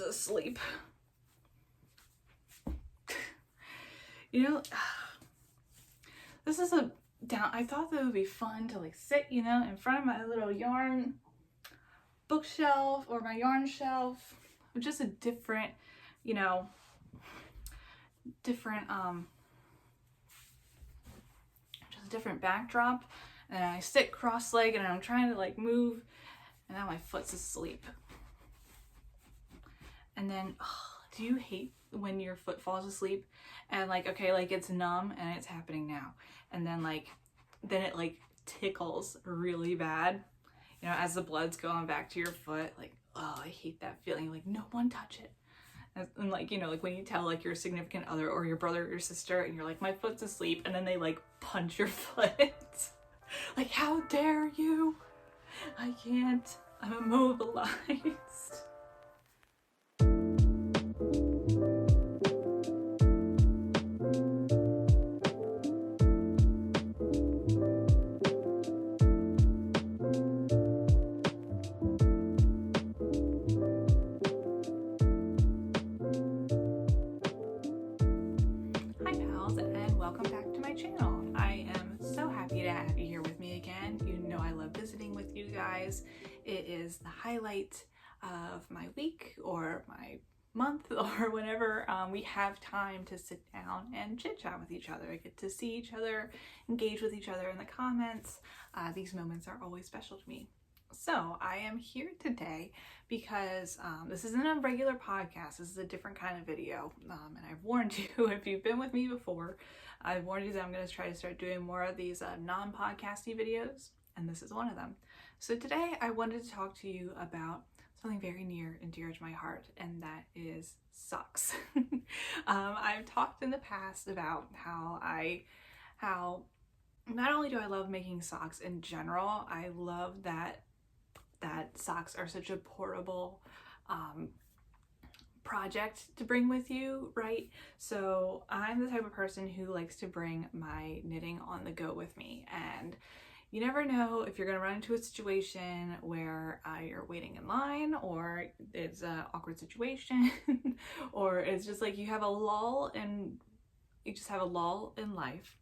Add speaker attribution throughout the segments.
Speaker 1: asleep. You know, this is I thought that it would be fun to like sit, you know, in front of my little yarn bookshelf or my yarn shelf, with just a different, you know, different just a different backdrop. And I sit cross-legged and I'm trying to like move, and now my foot's asleep. And then, do you hate when your foot falls asleep and like, okay, like it's numb and it's happening now, and then it like tickles really bad, you know, as the blood's going back to your foot. Like, oh, I hate that feeling. Like, no one touch it. And like, you know, like when you tell like your significant other or your brother or your sister and you're like, my foot's asleep, and then they like punch your foot. Like, how dare you? I can't. I'm immobilized. Hi pals, and welcome back to my channel. I am so happy to have you here with me again. You know I love visiting with you guys. It is the highlight of my week or my month or whenever we have time to sit down and chit chat with each other. I get to see each other, engage with each other in the comments. These moments are always special to me. So I am here today because this isn't a regular podcast. This is a different kind of video. And I've warned you, if you've been with me before, I've warned you that I'm going to try to start doing more of these non-podcasty videos. And this is one of them. So today I wanted to talk to you about something very near and dear to my heart, and that is socks. I've talked in the past about how not only do I love making socks in general, I love that socks are such a portable project to bring with you, right? So I'm the type of person who likes to bring my knitting on the go with me, and you never know if you're going to run into a situation where you're waiting in line, or it's an awkward situation, or it's just like you have a lull in life.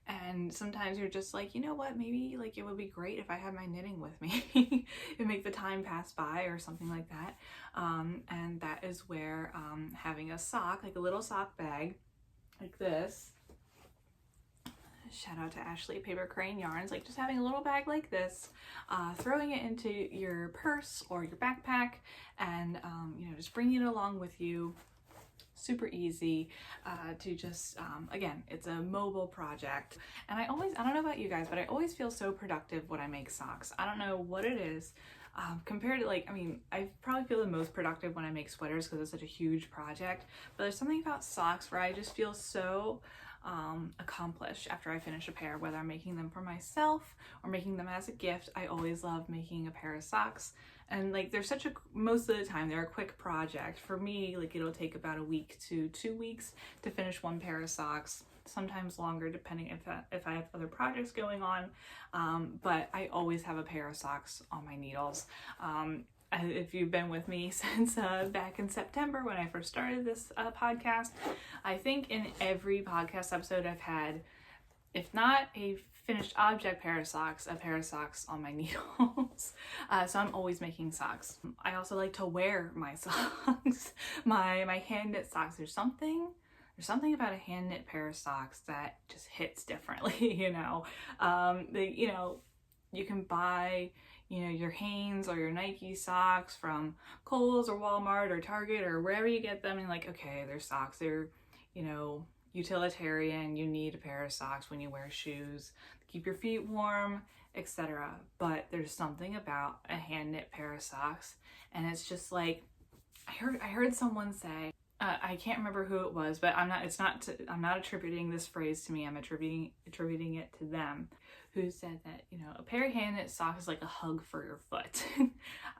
Speaker 1: And sometimes you're just like, you know what, maybe like it would be great if I had my knitting with me and make the time pass by or something like that. And that is where having a sock, like a little sock bag like this, shout out to Ashley Paper Crane Yarns, like just having a little bag like this, throwing it into your purse or your backpack, and you know, just bringing it along with you. Super easy to just, again, it's a mobile project. And I don't know about you guys, but I always feel so productive when I make socks. I don't know what it is. Compared to like, I probably feel the most productive when I make sweaters because it's such a huge project, but there's something about socks where I just feel so accomplished after I finish a pair, whether I'm making them for myself or making them as a gift. I always love making a pair of socks. And like, most of the time they're a quick project. For me, like it'll take about a week to 2 weeks to finish one pair of socks, sometimes longer depending if I have other projects going on. But I always have a pair of socks on my needles. If you've been with me since back in September when I first started this podcast, I think in every podcast episode I've had, if not a finished object pair of socks, a pair of socks on my needles. So I'm always making socks. I also like to wear my socks, my hand knit socks. There's something about a hand knit pair of socks that just hits differently, you know. You can buy, you know, your Hanes or your Nike socks from Kohl's or Walmart or Target or wherever you get them, and like, okay, they're socks. They're, you know, utilitarian. You need a pair of socks when you wear shoes to keep your feet warm, etc. But there's something about a hand knit pair of socks, and it's just like, I heard someone say, I can't remember who it was, but I'm not attributing this phrase to me. I'm attributing it to them, who said that, you know, a pair of hand knit socks is like a hug for your foot.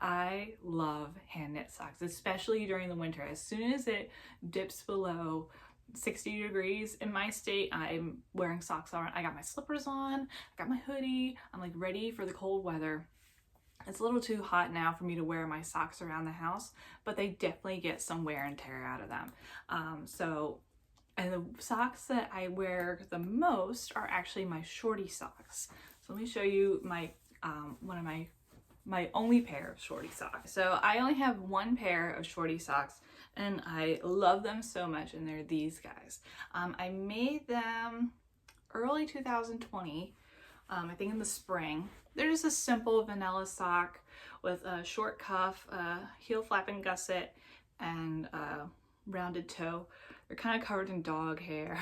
Speaker 1: I love hand knit socks, especially during the winter. As soon as it dips below 60 degrees in my state, I'm wearing socks on. I got my slippers on, I got my hoodie, I'm like ready for the cold weather. It's a little too hot now for me to wear my socks around the house, but they definitely get some wear and tear out of them. And the socks that I wear the most are actually my shorty socks. So let me show you my one of my only pair of shorty socks. So I only have one pair of shorty socks, and I love them so much, and they're these guys. I made them early 2020, I think in the spring. They're just a simple vanilla sock with a short cuff, heel flap and gusset, and rounded toe. They're kind of covered in dog hair.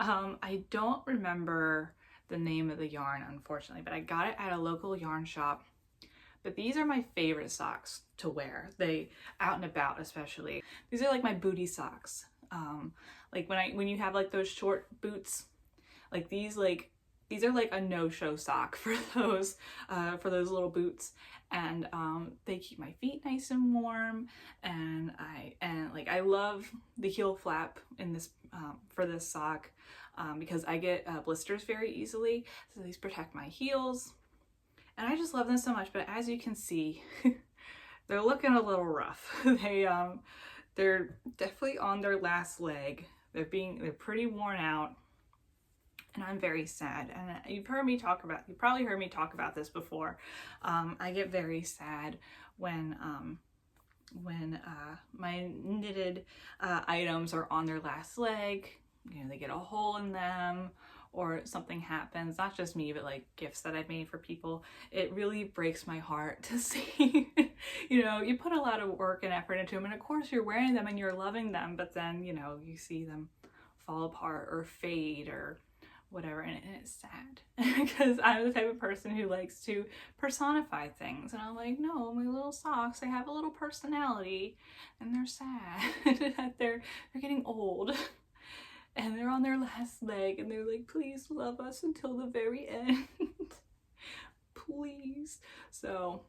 Speaker 1: I don't remember the name of the yarn, unfortunately, but I got it at a local yarn shop. But these are my favorite socks to wear. They out and about, especially. These are like my booty socks. Like when you have like those short boots, like these are like a no-show sock for those little boots, and they keep my feet nice and warm. And I love the heel flap in this for this sock because I get blisters very easily, so these protect my heels. And I just love them so much. But as you can see, they're looking a little rough. They're definitely on their last leg. They're pretty worn out. And I'm very sad. And you've probably heard me talk about this before. I get very sad when my knitted items are on their last leg. You know, they get a hole in them, or something happens. Not just me, but like gifts that I've made for people. It really breaks my heart to see, you know, you put a lot of work and effort into them, and of course you're wearing them and you're loving them, but then, you know, you see them fall apart or fade or whatever, and it's sad because I'm the type of person who likes to personify things, and I'm like, no, my little socks, they have a little personality, and they're sad that they're getting old and they're on their last leg, and they're like, please love us until the very end. Please. So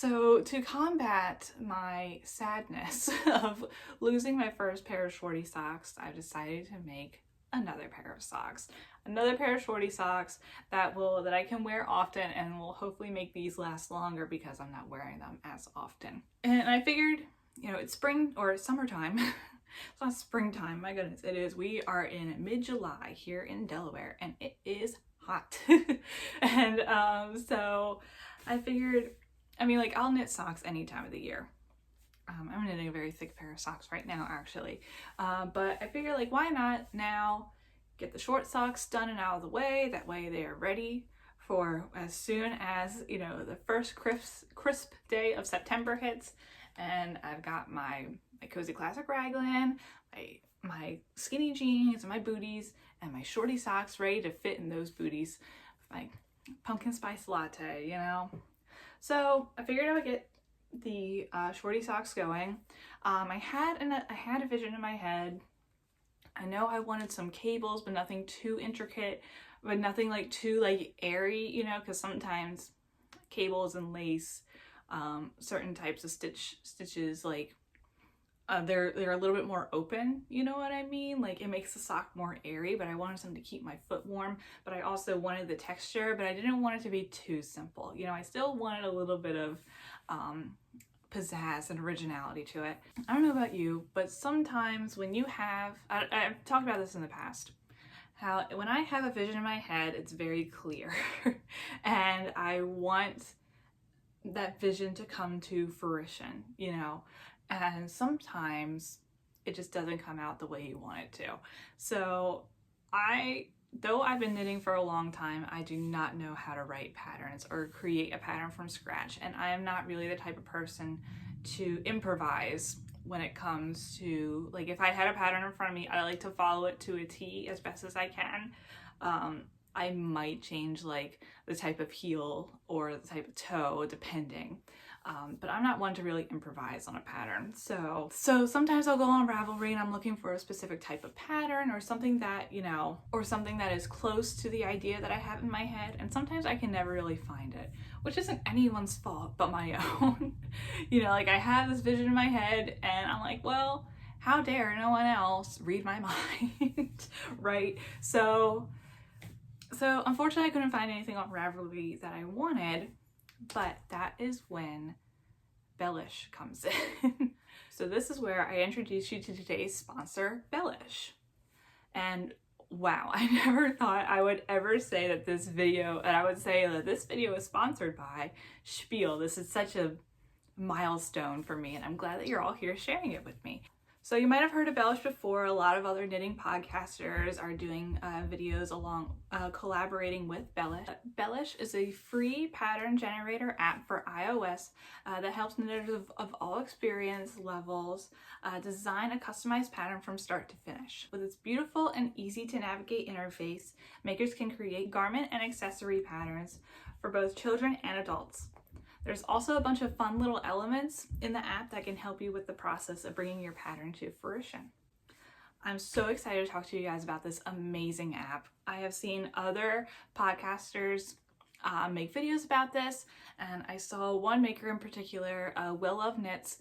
Speaker 1: to combat my sadness of losing my first pair of shorty socks, I decided to make another pair of socks. Another pair of shorty socks that I can wear often, and will hopefully make these last longer because I'm not wearing them as often. And I figured, you know, it's spring or summertime. It's not springtime, my goodness, it is. We are in mid-July here in Delaware, and it is hot. And so I figured, I mean, like, I'll knit socks any time of the year. I'm knitting a very thick pair of socks right now, actually. But I figured, like, why not now get the short socks done and out of the way? That way they are ready for as soon as, you know, the first crisp day of September hits. And I've got my cozy classic raglan, my skinny jeans, and my booties, and my shorty socks ready to fit in those booties. My pumpkin spice latte, you know. So I figured I would get the shorty socks going. I had a vision in my head. I know I wanted some cables, but nothing too intricate, but nothing like too like airy, you know, because sometimes cables and lace, certain types of stitches, like they're a little bit more open, you know what I mean? Like, it makes the sock more airy, but I wanted something to keep my foot warm, but I also wanted the texture, but I didn't want it to be too simple. You know, I still wanted a little bit of pizzazz and originality to it. I don't know about you, but sometimes when you have, I've talked about this in the past, how when I have a vision in my head, it's very clear and I want that vision to come to fruition, you know, and sometimes it just doesn't come out the way you want it to. So though I've been knitting for a long time, I do not know how to write patterns or create a pattern from scratch, and I am not really the type of person to improvise when it comes to, like, if I had a pattern in front of me, I like to follow it to a T as best as I can. I might change like the type of heel or the type of toe depending, but I'm not one to really improvise on a pattern. So sometimes I'll go on Ravelry and I'm looking for a specific type of pattern or something that, you know, or something that is close to the idea that I have in my head, and sometimes I can never really find it, which isn't anyone's fault but my own. You know, like, I have this vision in my head and I'm like, well, how dare no one else read my mind, right? So unfortunately I couldn't find anything on Ravelry that I wanted, But that is when Bellish comes in. So this is where I introduce you to today's sponsor, Bellish. And wow, I never thought I would ever say that this video is sponsored by Spiel. This is such a milestone for me, and I'm glad that you're all here sharing it with me. So you might have heard of Bellish before. A lot of other knitting podcasters are doing videos along collaborating with Bellish. Bellish is a free pattern generator app for iOS that helps knitters of all experience levels design a customized pattern from start to finish. With its beautiful and easy to navigate interface, makers can create garment and accessory patterns for both children and adults. There's also a bunch of fun little elements in the app that can help you with the process of bringing your pattern to fruition. I'm so excited to talk to you guys about this amazing app. I have seen other podcasters make videos about this, and I saw one maker in particular, Will Love Knits.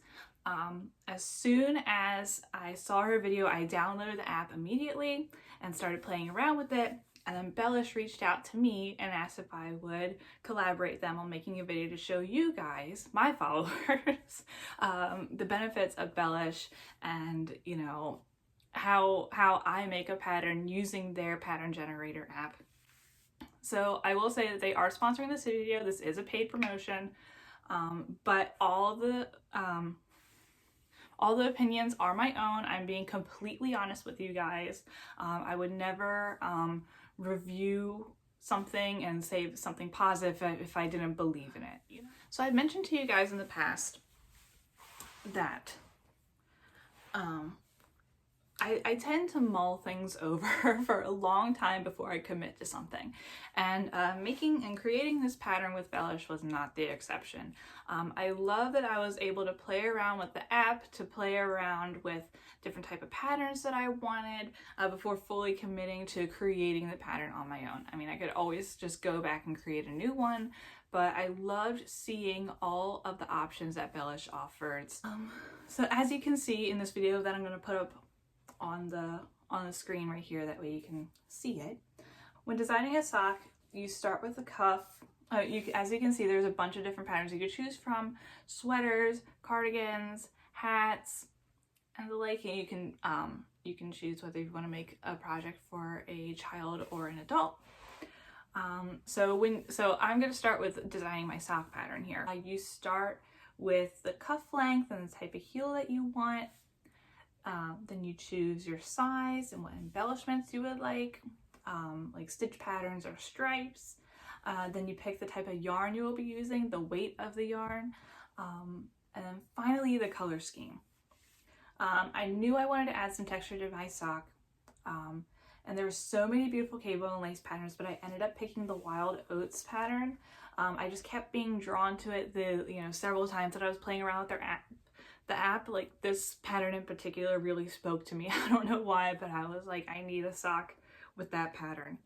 Speaker 1: As soon as I saw her video, I downloaded the app immediately and started playing around with it. And then Bellish reached out to me and asked if I would collaborate them on making a video to show you guys, my followers, the benefits of Bellish and, you know, how I make a pattern using their pattern generator app. So I will say that they are sponsoring this video. This is a paid promotion, but all the opinions are my own. I'm being completely honest with you guys. I would never review something and say something positive if I didn't believe in it. You know? So I mentioned to you guys in the past that I tend to mull things over for a long time before I commit to something. And making and creating this pattern with Bellish was not the exception. I love that I was able to play around with the app, to play around with different type of patterns that I wanted before fully committing to creating the pattern on my own. I mean, I could always just go back and create a new one, but I loved seeing all of the options that Bellish offered. So as you can see in this video that I'm going to put up on the screen right here, that way you can see it. When designing a sock, you start with the cuff. As you can see, there's a bunch of different patterns you could choose from: sweaters, cardigans, hats, and the like. And you can choose whether you want to make a project for a child or an adult. So I'm going to start with designing my sock pattern here. You start with the cuff length and the type of heel that you want. Then you choose your size and what embellishments you would like stitch patterns or stripes. Then you pick the type of yarn you will be using, the weight of the yarn, and then finally the color scheme. I knew I wanted to add some texture to my sock, and there were so many beautiful cable and lace patterns, but I ended up picking the Wild Oats pattern. I just kept being drawn to it several times that I was playing around with the app. Like, this pattern in particular really spoke to me. I don't know why, but I was like, I need a sock with that pattern.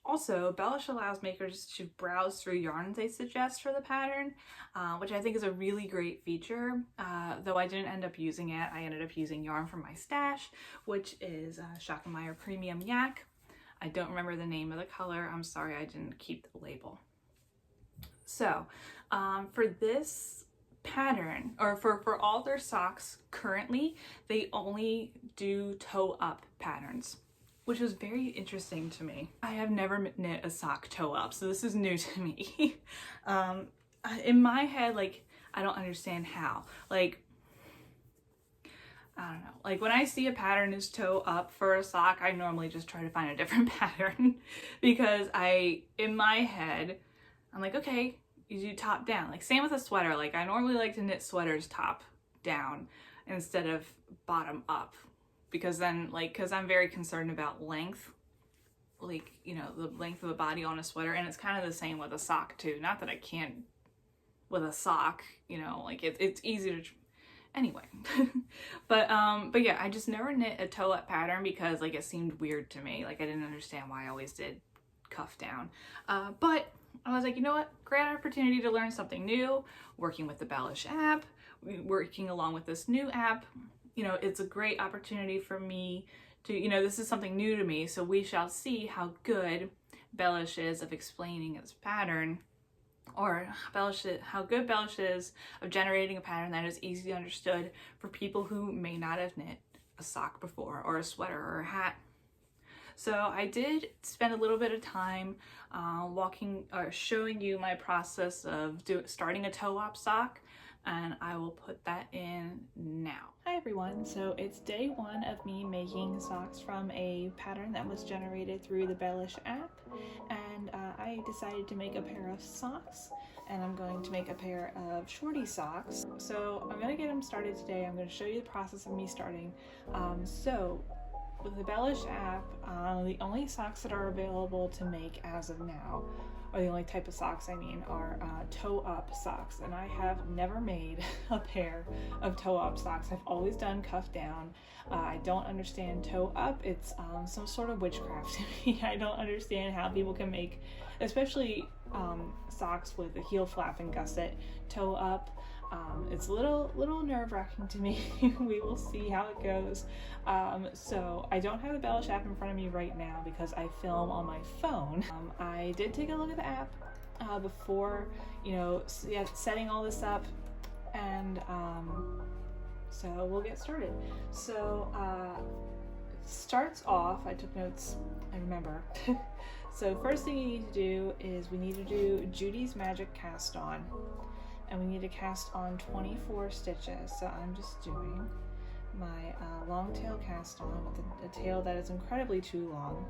Speaker 1: Also, Bellish allows makers to browse through yarns they suggest for the pattern, which I think is a really great feature. Though I didn't end up using it, I ended up using yarn from my stash, which is Schackemeyer Premium Yak. I don't remember the name of the color. I'm sorry, I didn't keep the label. So, for this pattern, or for all their socks currently, they only do toe up patterns, which was very interesting to me. I have never knit a sock toe up, so this is new to me. In my head, like, I don't understand how. Like, I don't know. Like, when I see a pattern is toe up for a sock, I normally just try to find a different pattern because in my head, I'm like, okay, you do top down. Like, same with a sweater. Like, I normally like to knit sweaters top down instead of bottom up, because then, like, because I'm very concerned about length, like, you know, the length of the body on a sweater. And it's kind of the same with a sock too. Not that I can't with a sock, you know, like it's easy to, anyway. but yeah, I just never knit a toe up pattern because, like, it seemed weird to me. Like, I didn't understand why I always did cuff down. But I was like, you know what, great opportunity to learn something new, working with the Bellish app, working along with this new app. You know, it's a great opportunity for me to, you know, this is something new to me, so we shall see how good Bellish is of explaining its pattern or how good Bellish is of generating a pattern that is easily understood for people who may not have knit a sock before, or a sweater, or a hat. So I did spend a little bit of time walking or showing you my process of starting a toe-op sock, and I will put that in now. Hi everyone, so it's day one of me making socks from a pattern that was generated through the Bellish app, and I decided to make a pair of socks, and I'm going to make a pair of shorty socks. So I'm going to get them started today. I'm going to show you the process of me starting. With the Bellish app, the only socks that are available to make as of now, or the only type of socks I mean, are toe-up socks. And I have never made a pair of toe-up socks. I've always done cuff down. I don't understand toe-up. It's some sort of witchcraft to me. I don't understand how people can make, especially socks with a heel flap and gusset, toe-up. It's a little nerve-wracking to me. We will see how it goes. So I don't have the Bellish app in front of me right now because I film on my phone. I did take a look at the app before, setting all this up, and so we'll get started. So starts off, I took notes, I remember. So first thing you need to do is we need to do Judy's Magic Cast On. And we need to cast on 24 stitches. So I'm just doing my long tail cast on with a tail that is incredibly too long,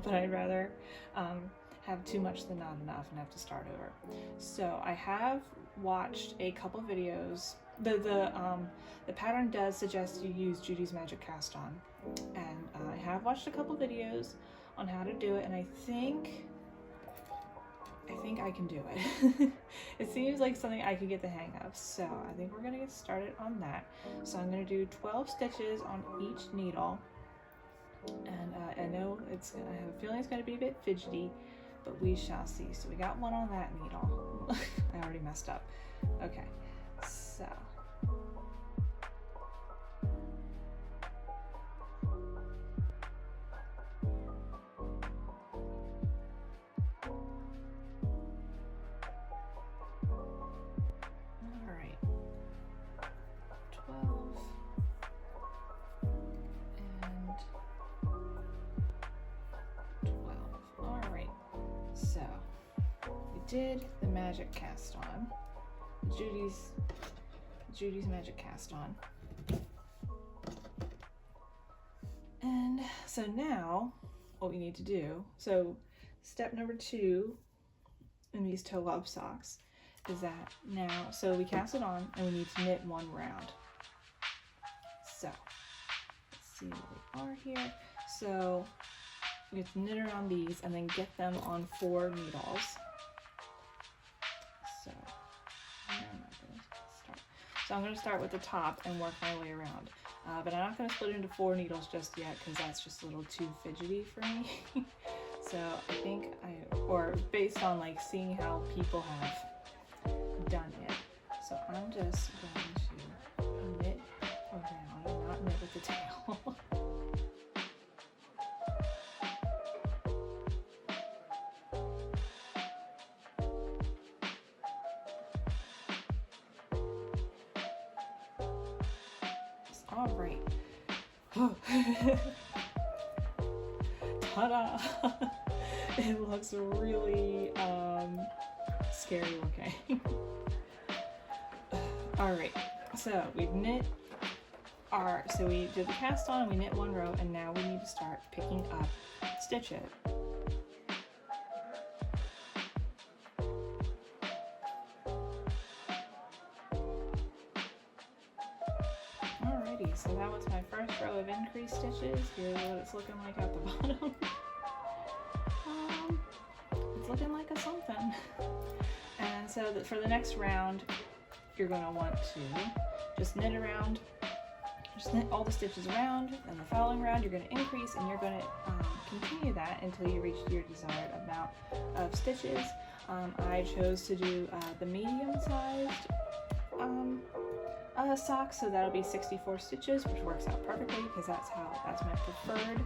Speaker 1: but I'd rather have too much than not enough and have to start over. So I have watched a couple videos. The pattern does suggest you use Judy's Magic Cast On, and I have watched a couple videos on how to do it, and I think I can do it. It seems like something I could get the hang of, so I think we're gonna get started on that. So I'm gonna do 12 stitches on each needle, and I know I have a feeling it's gonna be a bit fidgety, but we shall see. So we got one on that needle. I already messed up. Okay, so did the magic cast on, Judy's Magic Cast On. And so now what we need to do, so step number 2 in these toe-up socks is that now, so we cast it on and we need to knit one round. So let's see where we are here. So we have to knit around these and then get them on 4 needles. So I'm going to start with the top and work my way around. But I'm not going to split it into 4 needles just yet because that's just a little too fidgety for me. So I think or based on like seeing how people have done it. So I'm just going to knit around and not knit with the tail. All right. Oh. Ta-da! It looks really scary looking. All right. So we've knit so we did the cast on, we knit 1 row, and now we need to start picking up stitches. So that was my first row of increased stitches. Here's what it's looking like at the bottom. It's looking like a something. And so for the next round, you're going to want to just knit around, just knit all the stitches around, and the following round you're going to increase, and you're going to continue that until you reach your desired amount of stitches. I chose to do the medium-sized sock, so that'll be 64 stitches, which works out perfectly because that's my preferred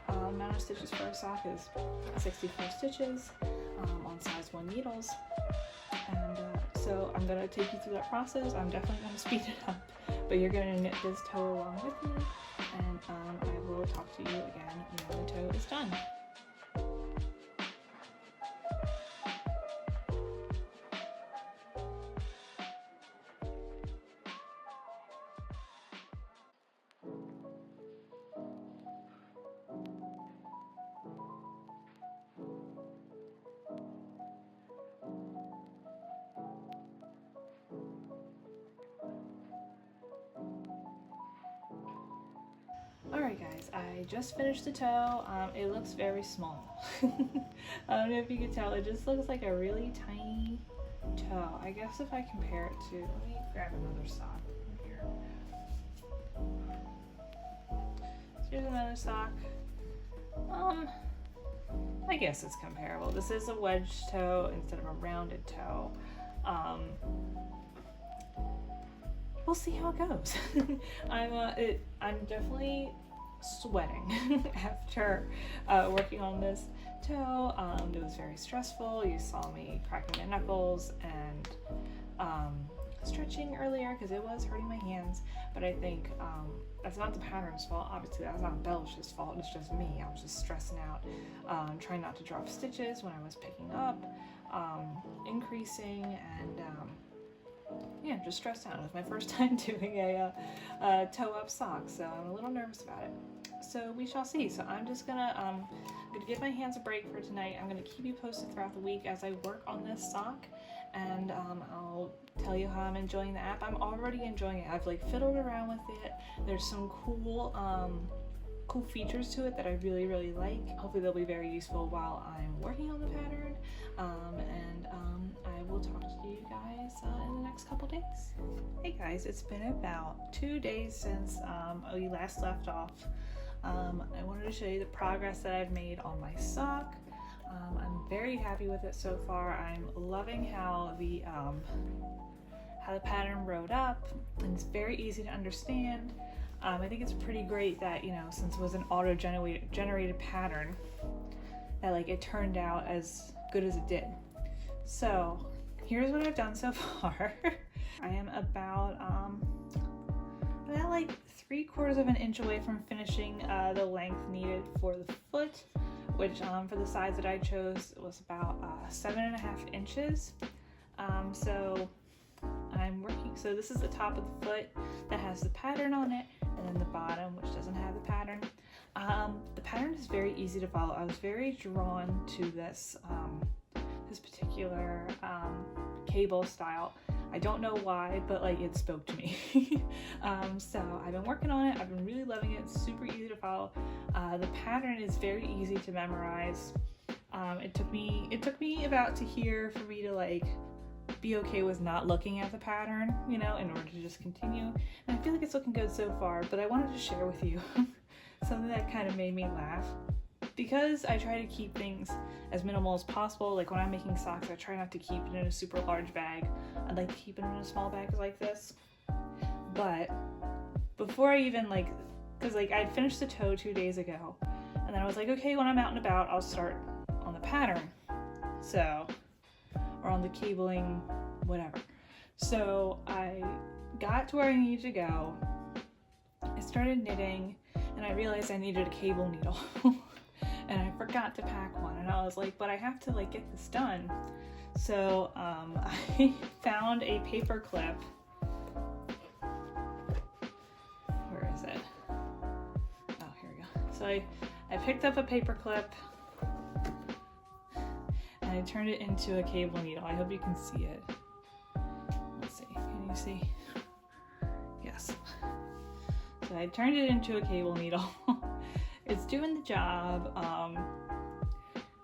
Speaker 1: amount of stitches for a sock is 64 stitches on size 1 needles. And so I'm gonna take you through that process. I'm definitely gonna speed it up, but you're gonna knit this toe along with me, and I will talk to you again when the toe is done. Alright guys, I just finished the toe. It looks very small. I don't know if you can tell, it just looks like a really tiny toe. I guess if I compare it to, let me grab another sock here. So here's another sock. I guess it's comparable. This is a wedge toe instead of a rounded toe. We'll see how it goes. I'm definitely sweating after working on this toe. It was very stressful. You saw me cracking my knuckles and stretching earlier because it was hurting my hands, but I think that's not the pattern's fault. Obviously that's not Bellish's fault, it's just me. I was just stressing out, trying not to drop stitches when I was picking up, increasing, and yeah, just stressed out. It was my first time doing a toe up sock, so I'm a little nervous about it. So we shall see. So I'm just gonna give my hands a break for tonight. I'm gonna keep you posted throughout the week as I work on this sock, and I'll tell you how I'm enjoying the app. I'm already enjoying it. I've like fiddled around with it. There's some cool features to it that I really like. Hopefully they'll be very useful while I'm working on the pattern, and I will talk to you guys in the next couple days. Hey guys, it's been about 2 days since we last left off. I wanted to show you the progress that I've made on my sock. I'm very happy with it so far. I'm loving how the pattern wrote up, and it's very easy to understand. I think it's pretty great that, you know, since it was an auto-generated pattern, that like it turned out as good as it did. So here's what I've done so far. I am about like 3/4 of an inch away from finishing the length needed for the foot, which for the size that I chose was about 7.5 inches. So I'm working, so this is the top of the foot that has the pattern on it, and then the bottom, which doesn't have the pattern. The pattern is very easy to follow. I was very drawn to this this particular cable style. I don't know why, but like it spoke to me. So I've been working on it. I've been really loving it. It's super easy to follow. The pattern is very easy to memorize. It took me about to here for me to like be okay with not looking at the pattern, you know, in order to just continue. And I feel like it's looking good so far, but I wanted to share with you something that kind of made me laugh. Because I try to keep things as minimal as possible, like when I'm making socks, I try not to keep it in a super large bag. I'd like to keep it in a small bag like this. But before I even because I'd finished the toe 2 days ago, and then I was like, okay, when I'm out and about, I'll start on the pattern. So, or on the cabling, whatever. So I got to where I needed to go. I started knitting, and I realized I needed a cable needle. And I forgot to pack one, and I was like, but I have to like get this done. So I found a paper clip. Where is it? Oh, here we go. So I picked up a paper clip and I turned it into a cable needle. I hope you can see it. Let's see, can you see? Yes. So I turned it into a cable needle. It's doing the job,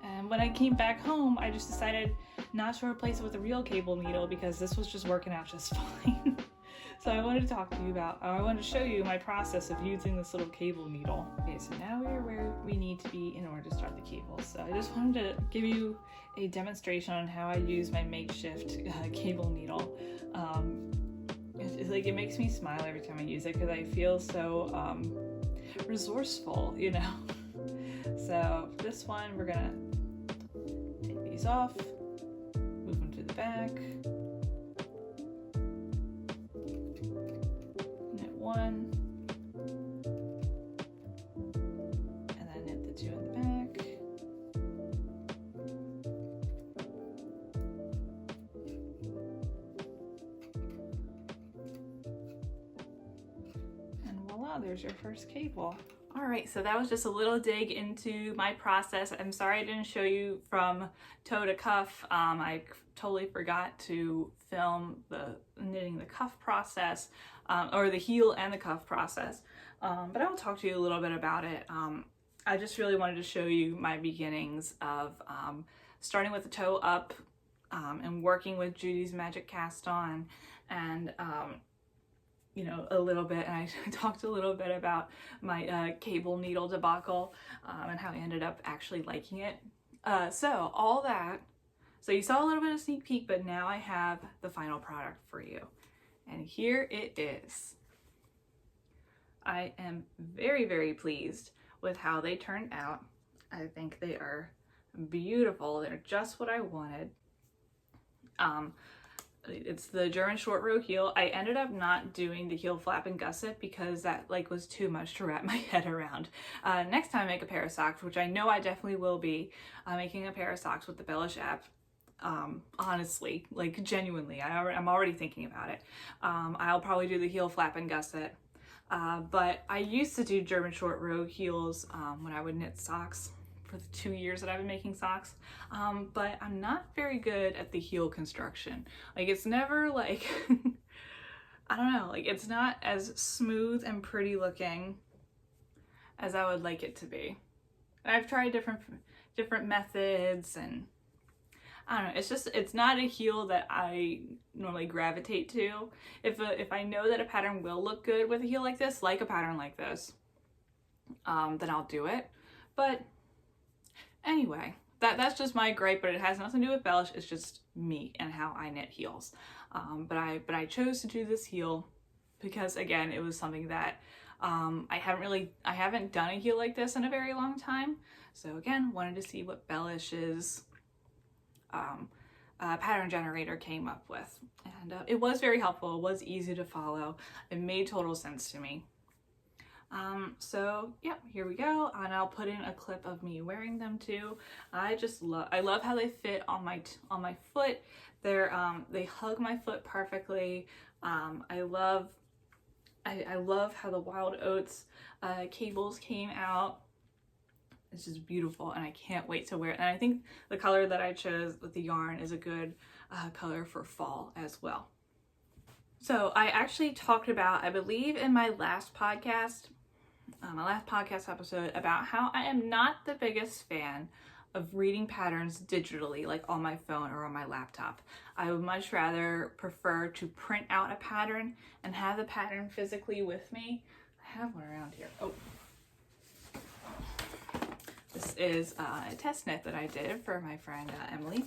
Speaker 1: and when I came back home, I just decided not to replace it with a real cable needle because this was just working out just fine. So I wanted to talk to you about, I wanted to show you my process of using this little cable needle. Okay, so now we're where we need to be in order to start the cable. So I just wanted to give you a demonstration on how I use my makeshift cable needle. It's like, it makes me smile every time I use it because I feel so resourceful, you know. So this one, we're gonna take these off, move them to the back, knit one, and then knit the two in the back. And voila, there's your first cable. All right, so that was just a little dig into my process. I'm sorry I didn't show you from toe to cuff. I totally forgot to film the knitting the cuff process, or the heel and the cuff process. But I'll talk to you a little bit about it. I just really wanted to show you my beginnings of starting with the toe up and working with Judy's Magic Cast On, and you know, a little bit, and I talked a little bit about my cable needle debacle and how I ended up actually liking it. So all that, so you saw a little bit of sneak peek, but now I have the final product for you. And here it is. I am very, very pleased with how they turned out. I think they are beautiful. They're just what I wanted. It's the German short row heel. I ended up not doing the heel flap and gusset because that was too much to wrap my head around. Next time I make a pair of socks, which I know I definitely will be, making a pair of socks with the Bellish app. Honestly, genuinely, I'm already thinking about it. I'll probably do the heel flap and gusset. But I used to do German short row heels when I would knit socks for the 2 years that I've been making socks, but I'm not very good at the heel construction. It's never I don't know, it's not as smooth and pretty looking as I would like it to be. And I've tried different methods, and I don't know, it's not a heel that I normally gravitate to. If I know that a pattern will look good with a heel like this, like a pattern like this, then I'll do it. But anyway, that's just my gripe, but it has nothing to do with Bellish. It's just me and how I knit heels. But I chose to do this heel because, again, it was something that I haven't done a heel like this in a very long time. So again, wanted to see what Bellish's pattern generator came up with, and it was very helpful. It was easy to follow. It made total sense to me. So yeah, here we go, and I'll put in a clip of me wearing them too. I love how they fit on my foot. They hug my foot perfectly. I love how the Wild Oats cables came out. It's just beautiful, and I can't wait to wear it. And I think the color that I chose with the yarn is a good color for fall as well. So I actually talked about, I believe in my last podcast episode, about how I am not the biggest fan of reading patterns digitally, on my phone or on my laptop. I would much rather prefer to print out a pattern and have the pattern physically with me. I have one around here. Oh. This is a test knit that I did for my friend Emily,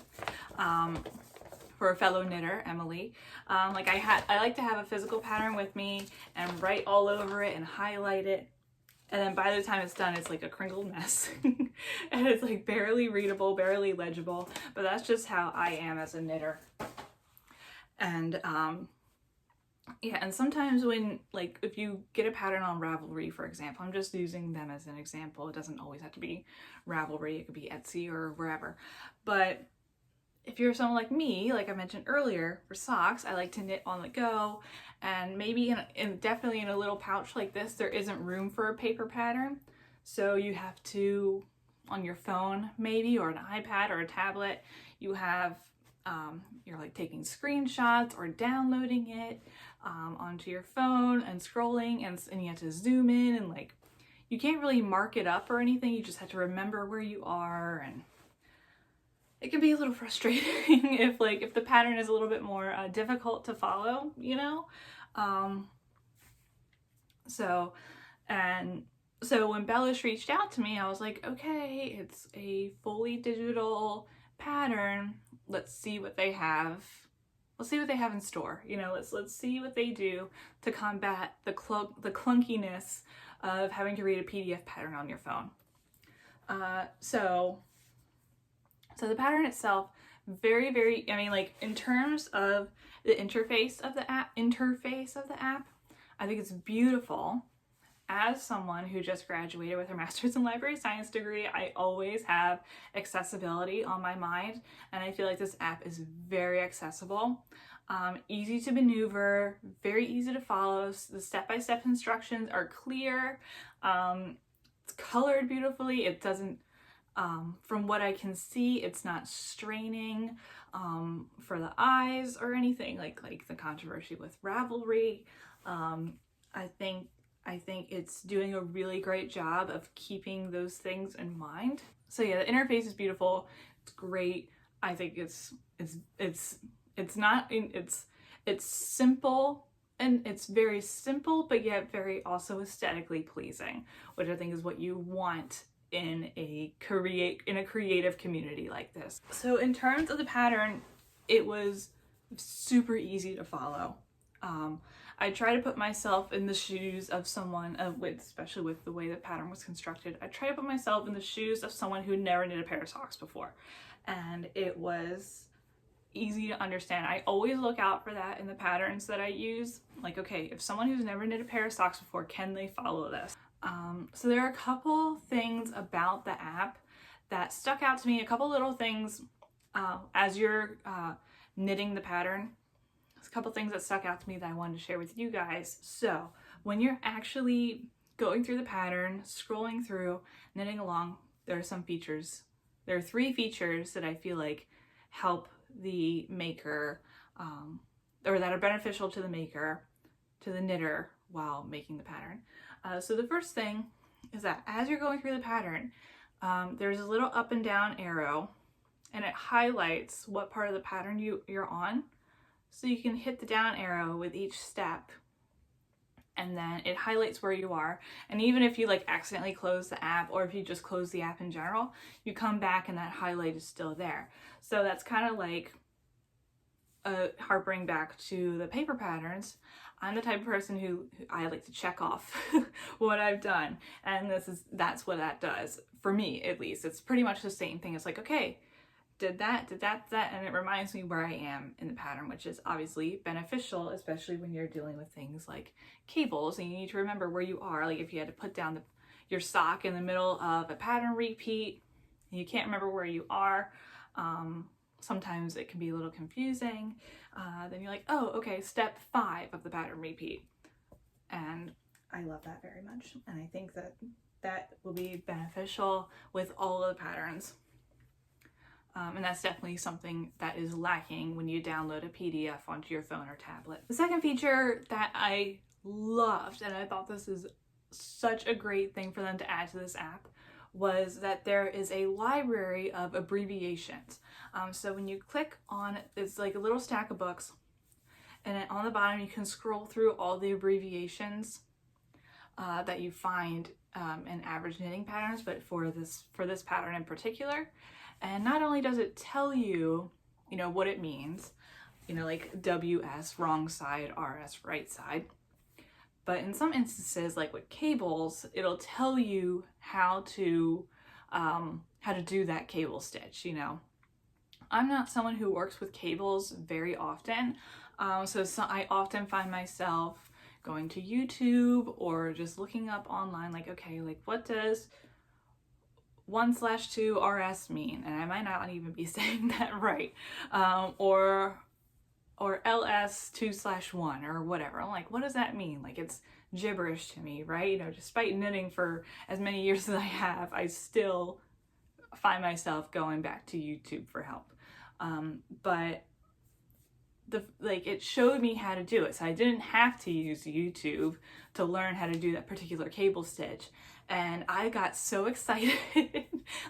Speaker 1: for a fellow knitter, Emily. I like to have a physical pattern with me and write all over it and highlight it. And then by the time it's done, it's like a crinkled mess. And it's barely readable, barely legible, but that's just how I am as a knitter. And yeah, and sometimes when, if you get a pattern on Ravelry, for example, I'm just using them as an example. It doesn't always have to be Ravelry. It could be Etsy or wherever. But if you're someone like me, like I mentioned earlier, for socks, I like to knit on the go. And maybe definitely in a little pouch like this, there isn't room for a paper pattern. So you have to, on your phone maybe, or an iPad or a tablet, you have, you're taking screenshots or downloading it onto your phone and scrolling, and you have to zoom in, and you can't really mark it up or anything. You just have to remember where you are, and it can be a little frustrating if the pattern is a little bit more difficult to follow, So when Bellish reached out to me, I was like, okay, it's a fully digital pattern. Let's see what they have. Let's see what they have in store. Let's see what they do to combat the clunkiness of having to read a PDF pattern on your phone. So the pattern itself very, very, I mean, like in terms of the interface of the app, I think it's beautiful. As someone who just graduated with a master's in library science degree, I always have accessibility on my mind, and I feel like this app is very accessible, easy to maneuver, very easy to follow. The step-by-step instructions are clear. It's colored beautifully. It doesn't, from what I can see, it's not straining for the eyes or anything like the controversy with Ravelry. I think it's doing a really great job of keeping those things in mind. So yeah, the interface is beautiful. It's great. I think it's simple, and it's very simple, but yet very also aesthetically pleasing, which I think is what you want in a creative community like this. So in terms of the pattern, it was super easy to follow. I try to put myself in the shoes of someone, especially with the way the pattern was constructed, I try to put myself in the shoes of someone who never knit a pair of socks before. And it was easy to understand. I always look out for that in the patterns that I use. Like, okay, if someone who's never knit a pair of socks before, can they follow this? So there are a couple things about the app that stuck out to me, a couple little things as you're knitting the pattern. A couple things that stuck out to me that I wanted to share with you guys. So when you're actually going through the pattern, scrolling through, knitting along, there are some features. There are 3 features that I feel like help the maker, or that are beneficial to the maker, to the knitter while making the pattern. So the first thing is that as you're going through the pattern, there's a little up and down arrow, and it highlights what part of the pattern you're on. So you can hit the down arrow with each step, and then it highlights where you are. And even if you like accidentally close the app, or if you just close the app in general, you come back and that highlight is still there. So that's kind of like harping back to the paper patterns. I'm the type of person who I like to check off what I've done, and that's what that does for me, at least. It's pretty much the same thing. It's like, okay, did that, and it reminds me where I am in the pattern, which is obviously beneficial, especially when you're dealing with things like cables and you need to remember where you are. Like if you had to put down your sock in the middle of a pattern repeat and you can't remember where you are, sometimes it can be a little confusing. Then you're like, oh, okay, step 5 of the pattern repeat. And I love that very much. And I think that will be beneficial with all of the patterns. And that's definitely something that is lacking when you download a PDF onto your phone or tablet. The second feature that I loved, and I thought this is such a great thing for them to add to this app, was that there is a library of abbreviations. So when you click on, it's like a little stack of books, and on the bottom you can scroll through all the abbreviations that you find in average knitting patterns, but for this pattern in particular. And not only does it tell you, what it means, like WS, wrong side, RS, right side, but in some instances, like with cables, it'll tell you how to do that cable stitch. I'm not someone who works with cables very often, so I often find myself going to YouTube or just looking up online, like, okay, like what does 1/2 RS mean? And I might not even be saying that right. Or LS 2/1 or whatever. I'm like, what does that mean? Like, it's gibberish to me, right? Despite knitting for as many years as I have, I still find myself going back to YouTube for help. But it showed me how to do it. So I didn't have to use YouTube to learn how to do that particular cable stitch. And I got so excited.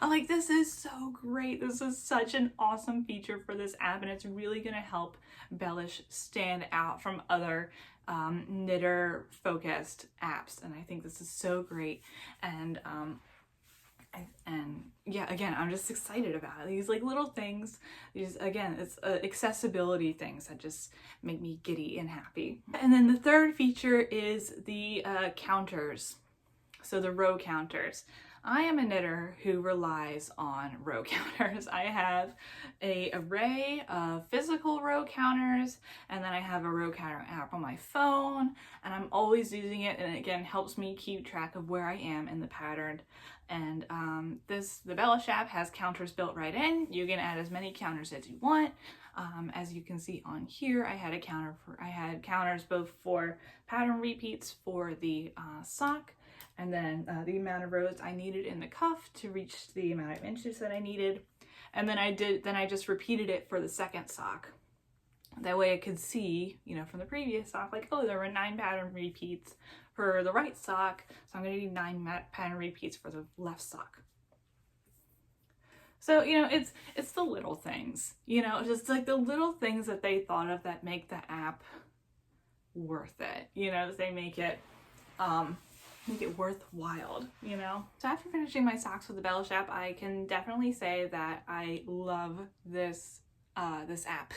Speaker 1: I'm like, this is so great. This is such an awesome feature for this app, and it's really gonna help Bellish stand out from other knitter focused apps. And I think this is so great. And yeah, again, I'm just excited about it. These like little things, it's accessibility things that just make me giddy and happy. And then the third feature is the counters. So the row counters. I am a knitter who relies on row counters. I have an array of physical row counters, and then I have a row counter app on my phone, and I'm always using it, and it again helps me keep track of where I am in the pattern. And the Bellish app has counters built right in. You can add as many counters as you want. As you can see on here, I had counters both for pattern repeats for the sock, and then the amount of rows I needed in the cuff to reach the amount of inches that I needed. And then I just repeated it for the second sock. That way I could see, you know, from the previous sock, like, oh, there were 9 pattern repeats for the right sock, so I'm gonna need 9 pattern repeats for the left sock. So, you know, it's the little things, you know, just like the little things that they thought of that make the app worth it, you know, they make it worthwhile, you know. So after finishing my socks with the Bellish app, I can definitely say that I love this app.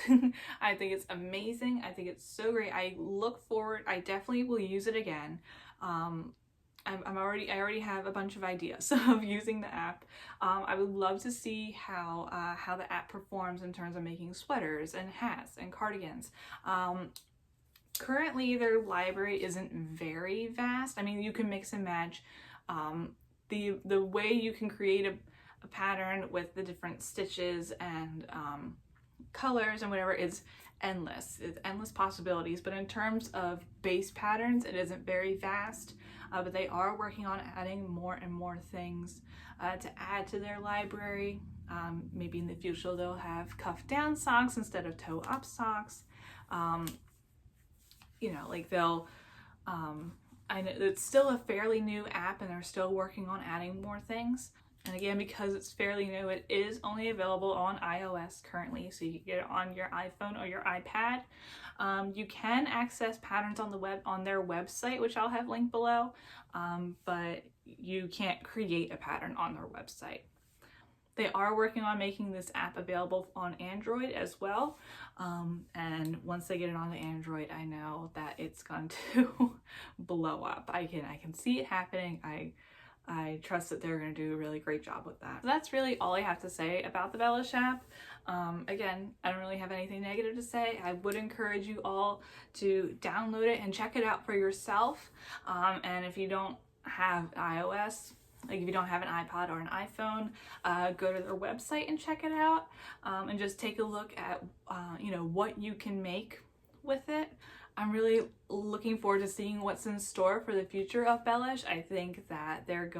Speaker 1: I think it's amazing. I think it's so great. I look forward, I definitely will use it again. I already have a bunch of ideas of using the app. I would love to see how the app performs in terms of making sweaters and hats and cardigans. Currently, their library isn't very vast. I mean, you can mix and match. The way you can create a pattern with the different stitches and colors and whatever is endless. It's endless possibilities. But in terms of base patterns, it isn't very vast. But they are working on adding more and more things to add to their library. Maybe in the future they'll have cuff down socks instead of toe up socks. You know, like they'll, I know it's still a fairly new app and they're still working on adding more things. And again, because it's fairly new, it is only available on iOS currently, so you can get it on your iPhone or your iPad. You can access patterns on the web on their website, which I'll have linked below, but you can't create a pattern on their website. They are working on making this app available on Android as well, and once they get it on the Android, I know that it's going to blow up. I can see it happening. I trust that they're going to do a really great job with that. So that's really all I have to say about the Bellish app. Again, I don't really have anything negative to say. I would encourage you all to download it and check it out for yourself. And if you don't have iOS, like if you don't have an iPod or an iPhone, go to their website and check it out, and just take a look at you know, what you can make with it. I'm really looking forward to seeing what's in store for the future of Bellish. I think that they're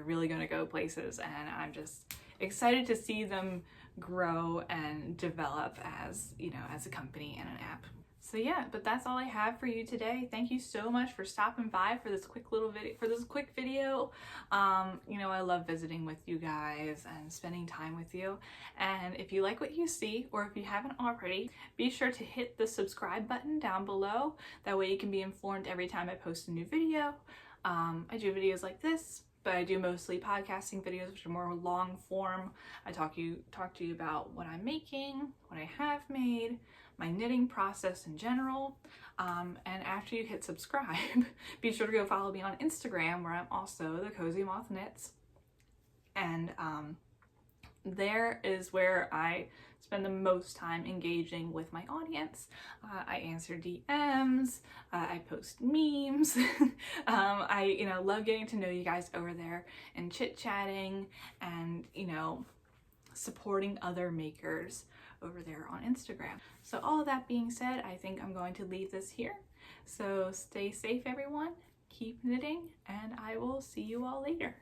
Speaker 1: really going to go places, and I'm just excited to see them grow and develop as, you know, as a company and an app. So yeah, but that's all I have for you today. Thank you so much for stopping by for this quick video. You know, I love visiting with you guys and spending time with you. And if you like what you see, or if you haven't already, be sure to hit the subscribe button down below. That way you can be informed every time I post a new video. I do videos like this, but I do mostly podcasting videos, which are more long form. I talk to you about what I'm making, what I have made, my knitting process in general. And after you hit subscribe, be sure to go follow me on Instagram, where I'm also the Cozy Moth Knits. And there is where I spend the most time engaging with my audience. I answer DMs, I post memes. I, you know, love getting to know you guys over there and chit-chatting and, you know, supporting other makers over there on Instagram. So all of that being said, I think I'm going to leave this here. So stay safe, everyone. Keep knitting, and I will see you all later.